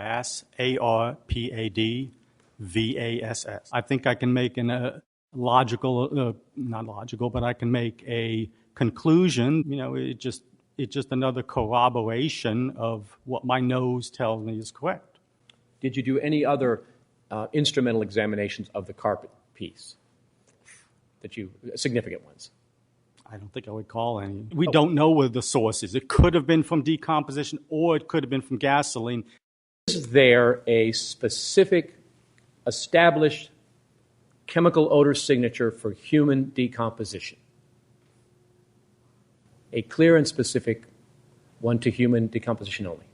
Vass, ARPADVASS. I think I can make not logical, but I can make a conclusion. It's just another corroboration of what my nose tells me is correct. Did you do any other instrumental examinations of the carpet piece? Significant ones? I don't think I would call any. We don't know where the source is. It could have been from decomposition or it could have been from gasoline. Is there a specific established chemical odor signature for human decomposition? A clear and specific one to human decomposition only?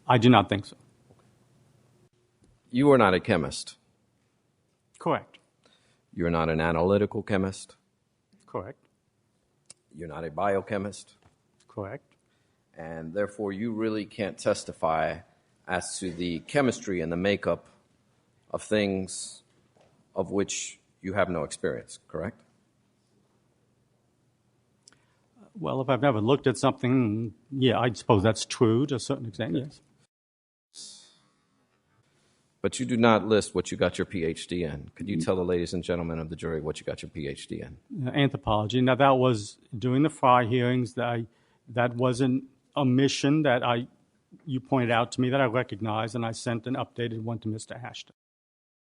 I do not think so. You are not a chemist. Correct. You're not an analytical chemist. Correct. You're not a biochemist. Correct. And therefore, you really can't testify as to the chemistry and the makeup of things of which you have no experience, correct? Well, if I've never looked at something, yeah, I suppose that's true to a certain extent, yes. But you do not list what you got your PhD in. Could you tell the ladies and gentlemen of the jury what you got your PhD in? Anthropology. Now, that was during the Fry hearings. That wasn't a mission that you pointed out to me that I recognized, and I sent an updated one to Mr. Ashton.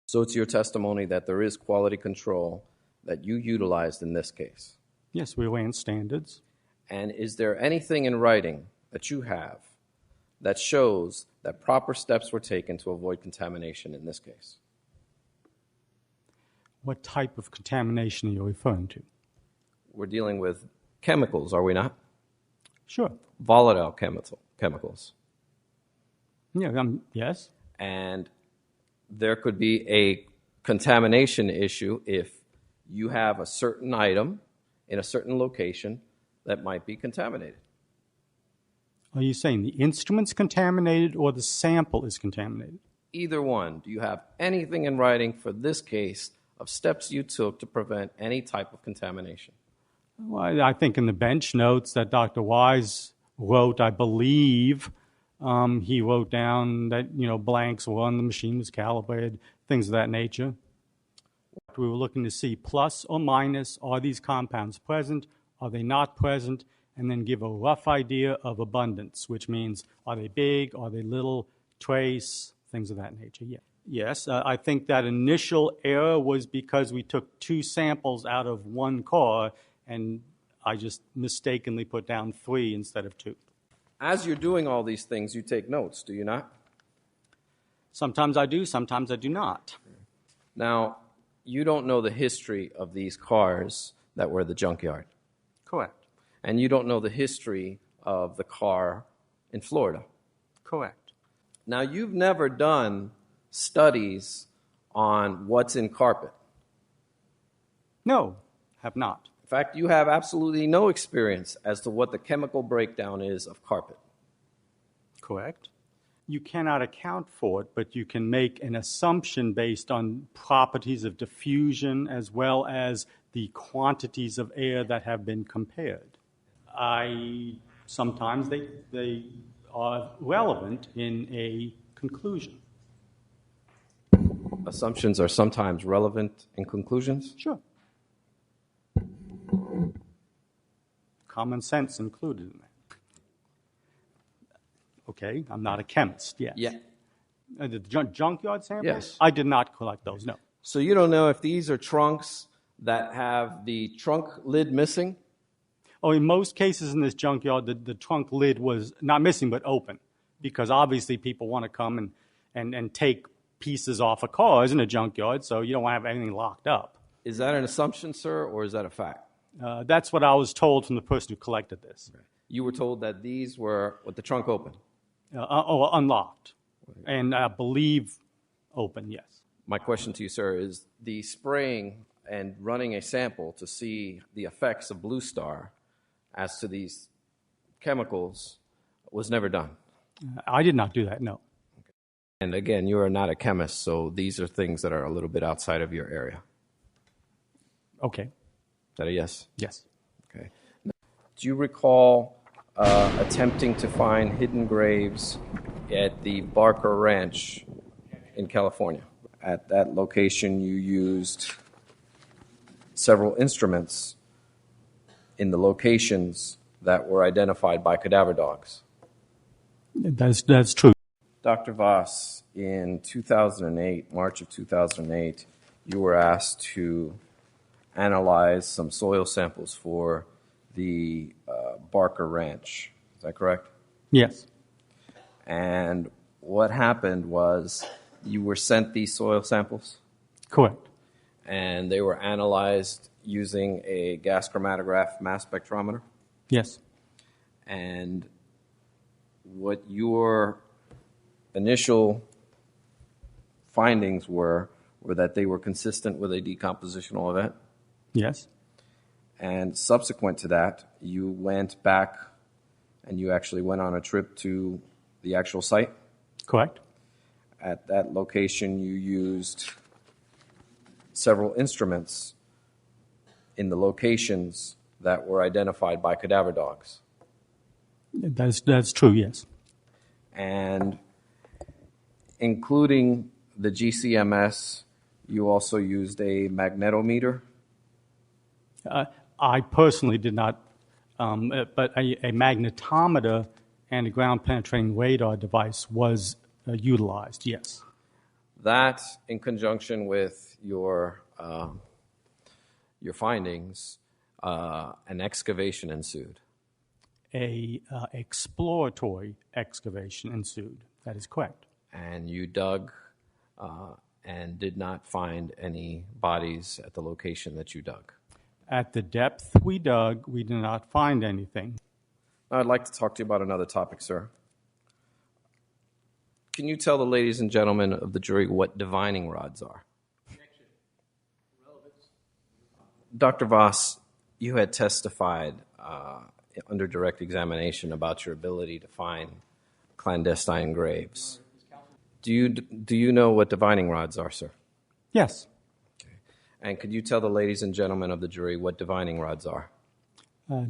So it's your testimony that there is quality control that you utilized in this case? Yes, we ran standards. And is there anything in writing that you have that shows that proper steps were taken to avoid contamination in this case? What type of contamination are you referring to? We're dealing with chemicals, are we not? Sure. Volatile chemicals. Yeah, yes. And there could be a contamination issue if you have a certain item in a certain location that might be contaminated. Are you saying the instrument's contaminated or the sample is contaminated? Either one. Do you have anything in writing for this case of steps you took to prevent any type of contamination? Well, I think in the bench notes that Dr. Wise wrote, I believe, he wrote down that, blanks were on the machine, was calibrated, things of that nature. We were looking to see plus or minus, are these compounds present, are they not present, and then give a rough idea of abundance, which means are they big, are they little, trace, things of that nature. Yeah. Yes, I think that initial error was because we took 2 samples out of 1 car, and I just mistakenly put down 3 instead of 2. As you're doing all these things, you take notes, do you not? Sometimes I do, sometimes I do not. Now, you don't know the history of these cars that were at the junkyard. Correct. And you don't know the history of the car in Florida. Correct. Now, you've never done studies on what's in carpet. No, have not. In fact, you have absolutely no experience as to what the chemical breakdown is of carpet. Correct. You cannot account for it, but you can make an assumption based on properties of diffusion as well as the quantities of air that have been compared. Sometimes they are relevant in a conclusion. Assumptions are sometimes relevant in conclusions? Sure. Common sense included in that. Okay, I'm not a chemist, yes. Yeah. The junkyard samples? Yes. I did not collect those, no. So you don't know if these are trunks that have the trunk lid missing? Oh, in most cases in this junkyard, the trunk lid was not missing but open, because obviously people want to come and take pieces off of cars in a junkyard, so you don't want to have anything locked up. Is that an assumption, sir, or is that a fact? That's what I was told from the person who collected this. You were told that these were with the trunk open? Unlocked. And I believe open, yes. My question to you, sir, is the spraying and running a sample to see the effects of Blue Star as to these chemicals was never done? I did not do that, no. Okay. And again, you are not a chemist, so these are things that are a little bit outside of your area. Okay. Is that a yes? Yes. Okay. Do you recall attempting to find hidden graves at the Barker Ranch in California. At that location, you used several instruments in the locations that were identified by cadaver dogs. That's true. Dr. Vass, in 2008, March of 2008, you were asked to analyze some soil samples for the Barker Ranch. Is that correct? Yes. And what happened was you were sent these soil samples, Correct. and they were analyzed using a gas chromatograph mass spectrometer. Yes. And what your initial findings were that they were consistent with a decompositional event. Yes. And subsequent to that, you went back and you actually went on a trip to the actual site. Correct. At that location, you used several instruments in the locations that were identified by cadaver dogs. That's true, yes. And including the GCMS, you also used a magnetometer. I personally did not, but a magnetometer and a ground-penetrating radar device was utilized, yes. That, in conjunction with your findings, an excavation ensued. A exploratory excavation ensued. That is correct. And you dug and did not find any bodies at the location that you dug. At the depth we dug, we did not find anything. Now, I'd like to talk to you about another topic, sir. Can you tell the ladies and gentlemen of the jury what divining rods are? Dr. Vass, you had testified under direct examination about your ability to find clandestine graves. Do you know what divining rods are, sir? Yes. Okay. And could you tell the ladies and gentlemen of the jury what divining rods are?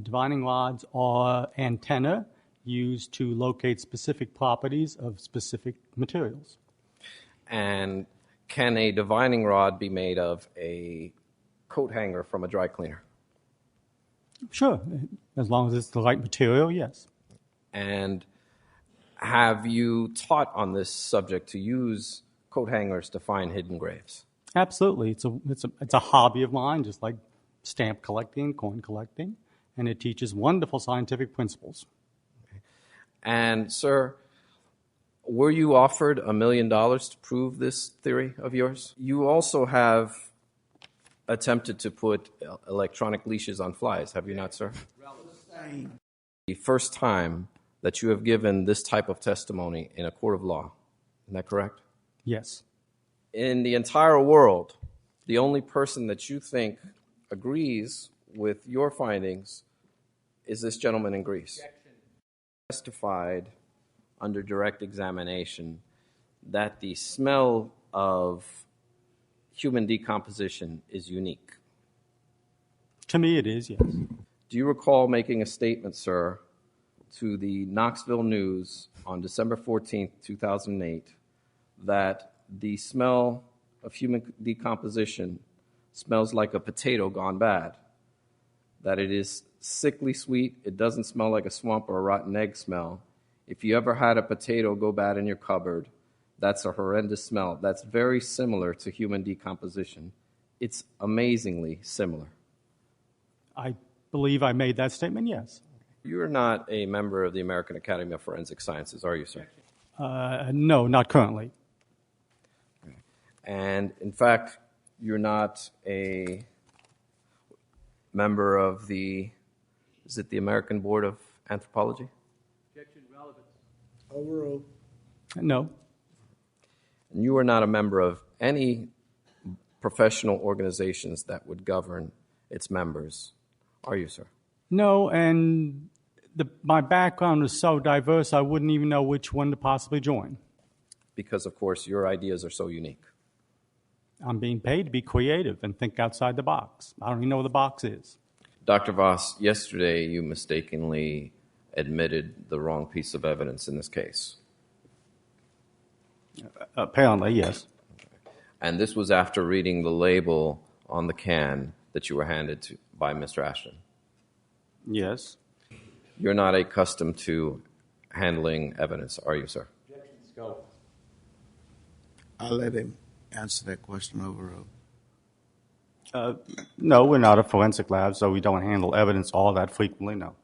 Divining rods are antennae used to locate specific properties of specific materials. And can a divining rod be made of a coat hanger from a dry cleaner? Sure, as long as it's the right material, yes. And have you taught on this subject to use coat hangers to find hidden graves? Absolutely. It's a hobby of mine, just like stamp collecting, coin collecting, and it teaches wonderful scientific principles. And, sir, were you offered $1 million to prove this theory of yours? You also have attempted to put electronic leashes on flies, have you not, sir? The first time that you have given this type of testimony in a court of law, isn't that correct? Yes. In the entire world, the only person that you think agrees with your findings is this gentleman in Greece. Testified under direct examination that the smell of human decomposition is unique. To me, it is, yes. Do you recall making a statement, sir, to the Knoxville News on December 14th, 2008, that the smell of human decomposition smells like a potato gone bad, that it is sickly sweet, it doesn't smell like a swamp or a rotten egg smell. If you ever had a potato go bad in your cupboard, that's a horrendous smell. That's very similar to human decomposition. It's amazingly similar. I believe I made that statement, yes. You're not a member of the American Academy of Forensic Sciences, are you, sir? No, not currently. And in fact, you're not a member of the American Board of Anthropology? Objection, relevance. Overruled. No. And you are not a member of any professional organizations that would govern its members, are you, sir? No, and my background is so diverse, I wouldn't even know which one to possibly join. Because, of course, your ideas are so unique. I'm being paid to be creative and think outside the box. I don't even know what the box is. Dr. Vass, yesterday you mistakenly admitted the wrong piece of evidence in this case. Apparently, yes. And this was after reading the label on the can that you were handed to by Mr. Ashton. Yes. You're not accustomed to handling evidence, are you, sir? I'll let him answer that question overall. No, we're not a forensic lab, so we don't handle evidence all that frequently, no.